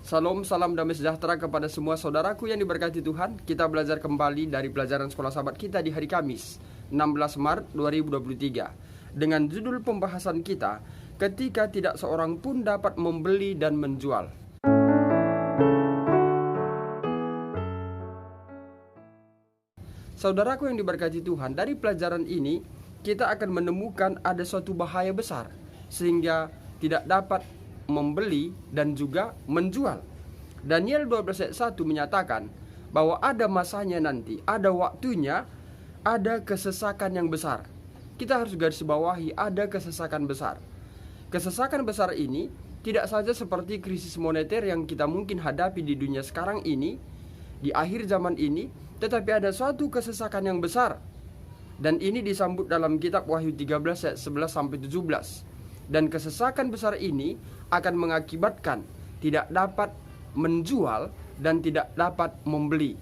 Salam, salam damai sejahtera kepada semua saudaraku yang diberkati Tuhan. Kita belajar kembali dari pelajaran sekolah sahabat kita di hari Kamis 16 Maret 2023 dengan judul pembahasan kita, ketika tidak seorang pun dapat membeli dan menjual. Saudaraku yang diberkati Tuhan, dari pelajaran ini kita akan menemukan ada suatu bahaya besar sehingga tidak dapat membeli dan juga menjual. Daniel 12 ayat 1 menyatakan bahwa ada masanya nanti, ada waktunya, ada kesesakan yang besar. Kita harus garis bawahi, ada kesesakan besar. Kesesakan besar ini tidak saja seperti krisis moneter yang kita mungkin hadapi di dunia sekarang ini, di akhir zaman ini, tetapi ada suatu kesesakan yang besar. Dan ini disambut dalam kitab Wahyu 13 ayat 11 sampai 17. Dan kesesakan besar ini akan mengakibatkan tidak dapat menjual dan tidak dapat membeli.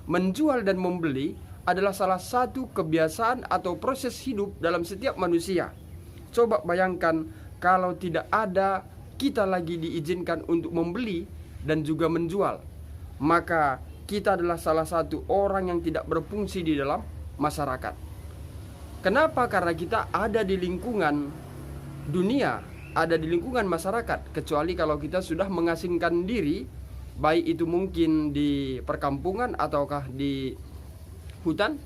Menjual dan membeli adalah salah satu kebiasaan atau proses hidup dalam setiap manusia. Coba bayangkan kalau tidak ada kita lagi diizinkan untuk membeli dan juga menjual, maka kita adalah salah satu orang yang tidak berfungsi di dalam masyarakat. Kenapa? Karena kita ada di lingkungan dunia, ada di lingkungan masyarakat, kecuali kalau kita sudah mengasingkan diri, baik itu mungkin di perkampungan ataukah di hutan,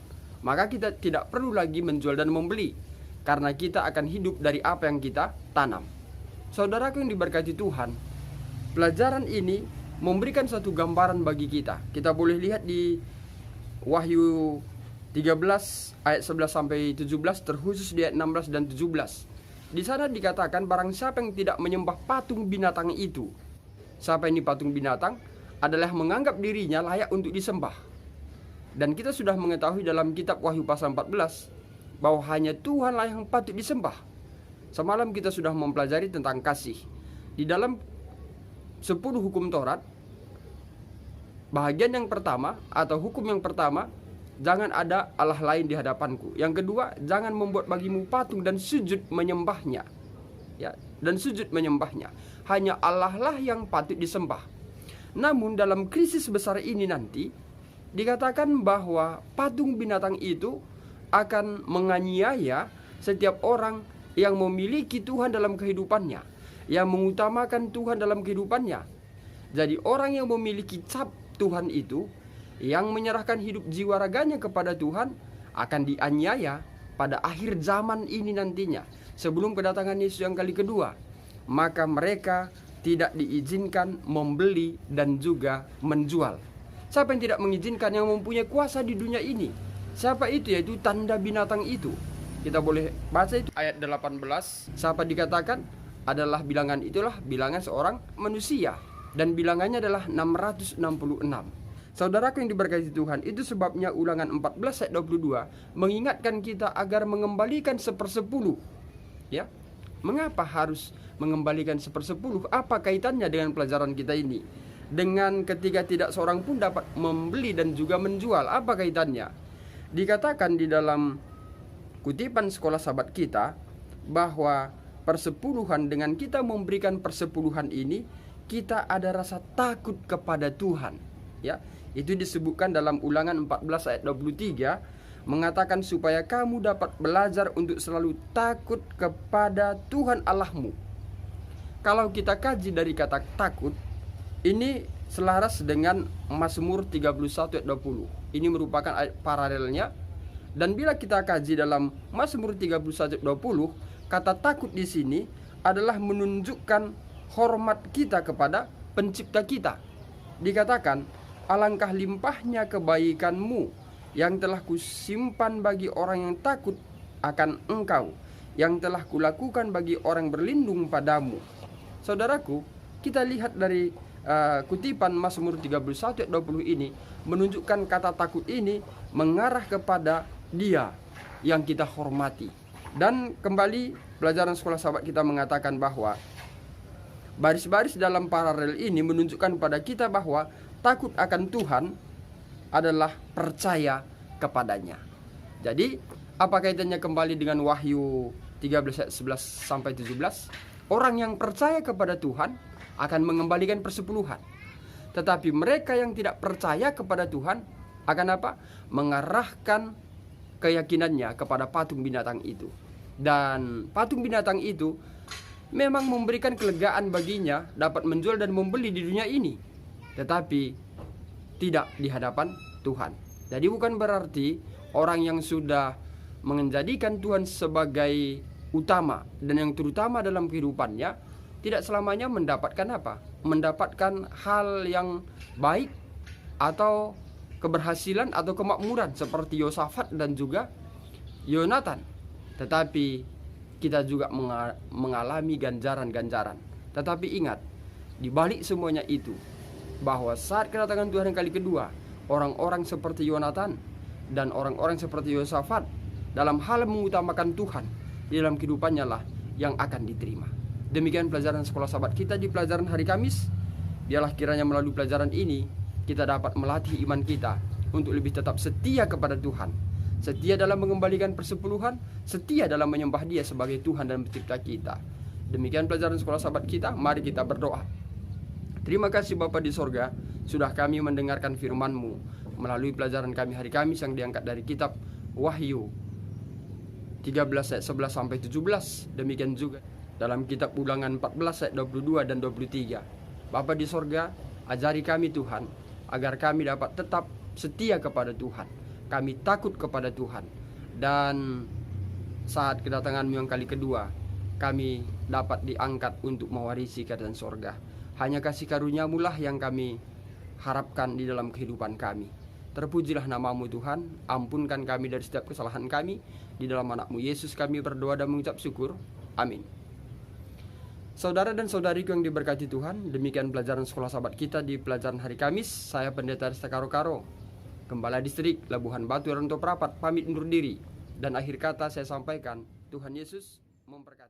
maka kita tidak perlu lagi menjual dan membeli, karena kita akan hidup dari apa yang kita tanam. Saudaraku yang diberkati Tuhan, pelajaran ini memberikan satu gambaran bagi kita. Kita boleh lihat di Wahyu 13 ayat 11 sampai 17, terkhusus di ayat 16 dan 17. Di sana dikatakan barang siapa yang tidak menyembah patung binatang itu. Siapa ini patung binatang? Adalah menganggap dirinya layak untuk disembah. Dan kita sudah mengetahui dalam kitab Wahyu pasal 14 bahwa hanya Tuhanlah yang patut disembah. Semalam kita sudah mempelajari tentang kasih. Di dalam 10 hukum Taurat, bahagian yang pertama atau hukum yang pertama, jangan ada Allah lain di hadapanku. Yang kedua, jangan membuat bagimu patung dan sujud menyembahnya. Ya, dan sujud menyembahnya. Hanya Allah lah yang patut disembah. Namun dalam krisis besar ini nanti dikatakan bahwa patung binatang itu akan menganiaya setiap orang yang memiliki Tuhan dalam kehidupannya, yang mengutamakan Tuhan dalam kehidupannya. Jadi orang yang memiliki cap Tuhan itu, yang menyerahkan hidup jiwa raganya kepada Tuhan, akan dianiaya pada akhir zaman ini nantinya, sebelum kedatangan Yesus yang kali kedua. Maka mereka tidak diizinkan membeli dan juga menjual. Siapa yang tidak mengizinkan? Yang mempunyai kuasa di dunia ini. Siapa itu? Yaitu tanda binatang itu. Kita boleh baca itu ayat 18. Siapa dikatakan? Adalah bilangan itulah bilangan seorang manusia, dan bilangannya adalah 666. Saudaraku yang diberkati Tuhan, itu sebabnya Ulangan 14 ayat 22 mengingatkan kita agar mengembalikan 1/10. Ya, mengapa harus mengembalikan 1/10? Apa kaitannya dengan pelajaran kita ini? Dengan ketika tidak seorang pun dapat membeli dan juga menjual, apa kaitannya? Dikatakan di dalam kutipan sekolah sahabat kita bahwa persepuluhan, dengan kita memberikan persepuluhan ini, kita ada rasa takut kepada Tuhan. Ya, itu disebutkan dalam Ulangan 14 ayat 23, mengatakan supaya kamu dapat belajar untuk selalu takut kepada Tuhan Allahmu. Kalau kita kaji dari kata takut, ini selaras dengan Mazmur 31 ayat 20. Ini merupakan ayat paralelnya. Dan bila kita kaji dalam Mazmur 31 ayat 20, kata takut di sini adalah menunjukkan hormat kita kepada pencipta kita. Dikatakan, alangkah limpahnya kebaikanmu yang telah kusimpan bagi orang yang takut akan engkau, yang telah kulakukan bagi orang berlindung padamu. Saudaraku, kita lihat dari kutipan Mazmur 31 ayat 20 ini menunjukkan kata takut ini mengarah kepada Dia yang kita hormati. Dan kembali pelajaran sekolah sahabat kita mengatakan bahwa baris-baris dalam paralel ini menunjukkan pada kita bahwa takut akan Tuhan adalah percaya kepadanya. Jadi, apa kaitannya kembali dengan Wahyu 13 ayat 11 sampai 17? Orang yang percaya kepada Tuhan akan mengembalikan persepuluhan. Tetapi mereka yang tidak percaya kepada Tuhan akan apa? Mengarahkan keyakinannya kepada patung binatang itu. Dan patung binatang itu memang memberikan kelegaan baginya dapat menjual dan membeli di dunia ini, tetapi tidak di hadapan Tuhan. Jadi bukan berarti orang yang sudah menjadikan Tuhan sebagai utama dan yang terutama dalam kehidupannya tidak selamanya mendapatkan apa? Mendapatkan hal yang baik atau keberhasilan atau kemakmuran seperti Yosafat dan juga Yonatan. Tetapi kita juga mengalami ganjaran-ganjaran. Tetapi ingat, di balik semuanya itu, bahwa saat kedatangan Tuhan yang kali kedua, orang-orang seperti Yonatan dan orang-orang seperti Yosafat dalam hal mengutamakan Tuhan di dalam kehidupannya lah yang akan diterima. Demikian pelajaran sekolah sahabat kita di pelajaran hari Kamis. Biarlah kiranya melalui pelajaran ini kita dapat melatih iman kita untuk lebih tetap setia kepada Tuhan, setia dalam mengembalikan persepuluhan, setia dalam menyembah Dia sebagai Tuhan dan pencipta kita. Demikian pelajaran sekolah sahabat kita. Mari kita berdoa. Terima kasih Bapa di sorga, sudah kami mendengarkan firman-Mu melalui pelajaran kami hari Kamis yang diangkat dari kitab Wahyu 13 ayat 11 sampai 17. Demikian juga dalam kitab Ulangan 14 ayat 22 dan 23. Bapa di sorga, ajari kami Tuhan, agar kami dapat tetap setia kepada Tuhan. Kami takut kepada Tuhan. Dan saat kedatangan-Mu yang kali kedua, kami dapat diangkat untuk mewarisi kerajaan sorga. Hanya kasih karunia-Mu lah yang kami harapkan di dalam kehidupan kami. Terpujilah nama-Mu Tuhan. Ampunkan kami dari setiap kesalahan kami. Di dalam anak-Mu Yesus kami berdoa dan mengucap syukur. Amin. Saudara dan saudariku yang diberkati Tuhan, demikian pelajaran sekolah sahabat kita di pelajaran hari Kamis. Saya Pendeta Rista Karo-Karo, Gembala Distrik Labuhan Batu Ronto Prapat, pamit undur diri. Dan akhir kata saya sampaikan, Tuhan Yesus memberkati.